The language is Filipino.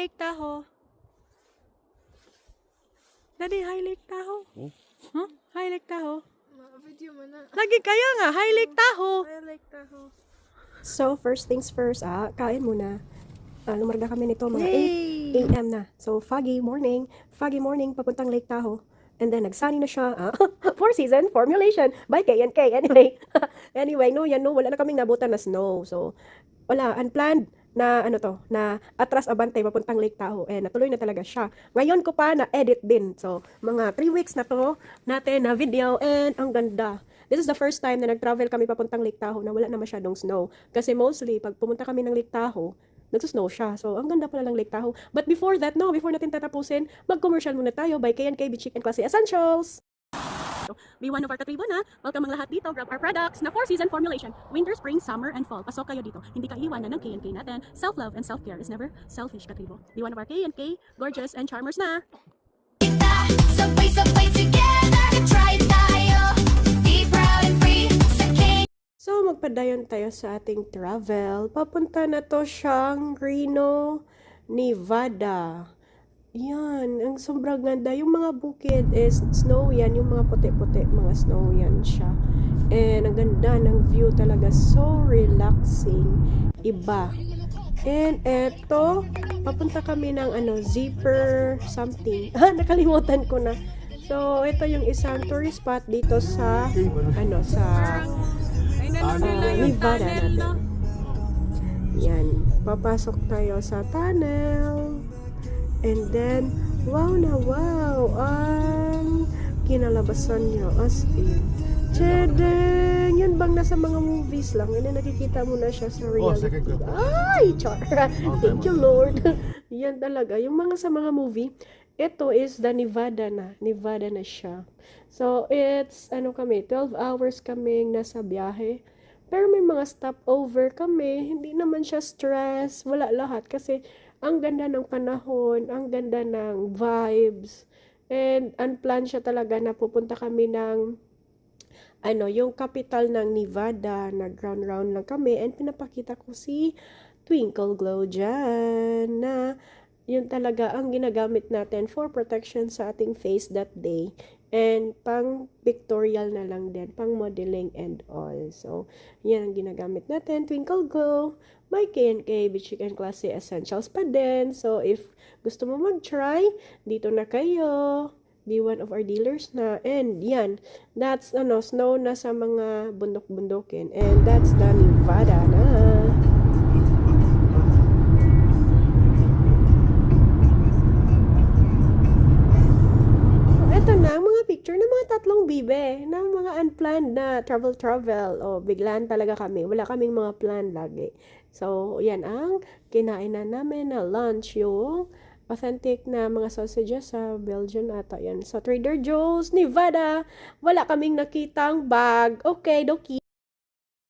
Lake Tahoe. Daddy, Hi Lake Tahoe. Oh. Huh? Hi Lake Tahoe. Video mo na. Lagi kaya nga, Hi Lake Tahoe. I like Tahoe. So, first things first, kain muna. Lumarga kami nito mga Yay! 8 a.m. na. So, foggy morning, papuntang Lake Tahoe. And then, nagsani na siya. Four-season formulation by K&K. Anyway, wala na kaming nabutan na snow. So, wala, unplanned na na atras abante papuntang Lake Tahoe. Natuloy na talaga siya. Ngayon ko pa na-edit din. So, mga 3 weeks na to natin na video and ang ganda. This is the first time na nag-travel kami papuntang Lake Tahoe na wala na masyadong snow. Kasi mostly, pag pumunta kami ng Lake Tahoe, nagsusnow siya. So, ang ganda pala ng Lake Tahoe. But before that, before natin tatapusin, mag-commercial muna tayo by K&K Beach Chicken Classy Essentials. Be one of our katribo na. Welcome mga lahat dito. Grab our products na 4-season formulation. Winter, spring, summer, and fall. Pasok kayo dito. Hindi ka iwanan ng K&K natin. Self-love and self-care is never selfish, katribo. Be one of our K&K, gorgeous, and charmers na. Sabay-sabay together, try tayo. Be proud and free sa K. So, magpadayon tayo sa ating travel. Papunta na to siyang Reno, Nevada. Yan, ang sobrang ganda. Yung mga bukid is snow yan. Yung mga puti-puti, mga snow yan siya. And ang ganda ng view talaga. So relaxing. Iba. And eto, papunta kami ng zipper something. Nakalimutan ko na. So, ito yung isang tourist spot dito sa sa Nevada natin. Yan. Papasok tayo sa tunnel. And then, wow na wow. Ang kinalabasan niya as in. Chedeng! Yan bang nasa mga movies lang? Yan nakikita mo na siya sa reality. Ay, char! Thank you, Lord. Yan talaga. Yung mga sa mga movie, ito is the Nevada na. Nevada na siya. So, it's, 12 hours kaming nasa biyahe. Pero may mga stopover kami. Hindi naman siya stress. Wala lahat. Kasi, ang ganda ng panahon, ang ganda ng vibes, and unplanned siya talaga na pupunta kami ng, yung capital ng Nevada, nag-round lang kami, and pinapakita ko si Twinkle Glow dyan, na yun talaga ang ginagamit natin for protection sa ating face that day. And pang pictorial na lang din, pang modeling and all. So, yan ang ginagamit natin. Twinkle Glow, may K&K Beach Chicken Classy Essentials pa din. So, if gusto mo mag-try, dito na kayo. Be one of our dealers na. And yan, that's snow na sa mga bundok-bundokin. And that's the Nevada na. Ito na, mga picture ng mga tatlong bibe, ng mga unplanned na travel. O, biglaan talaga kami. Wala kaming mga plan lagi. So, yan ang kinain na namin na lunch, yung authentic na mga sausages sa Belgian ata yan. So, Trader Joe's, Nevada. Wala kaming nakitang bag. Okay, doki.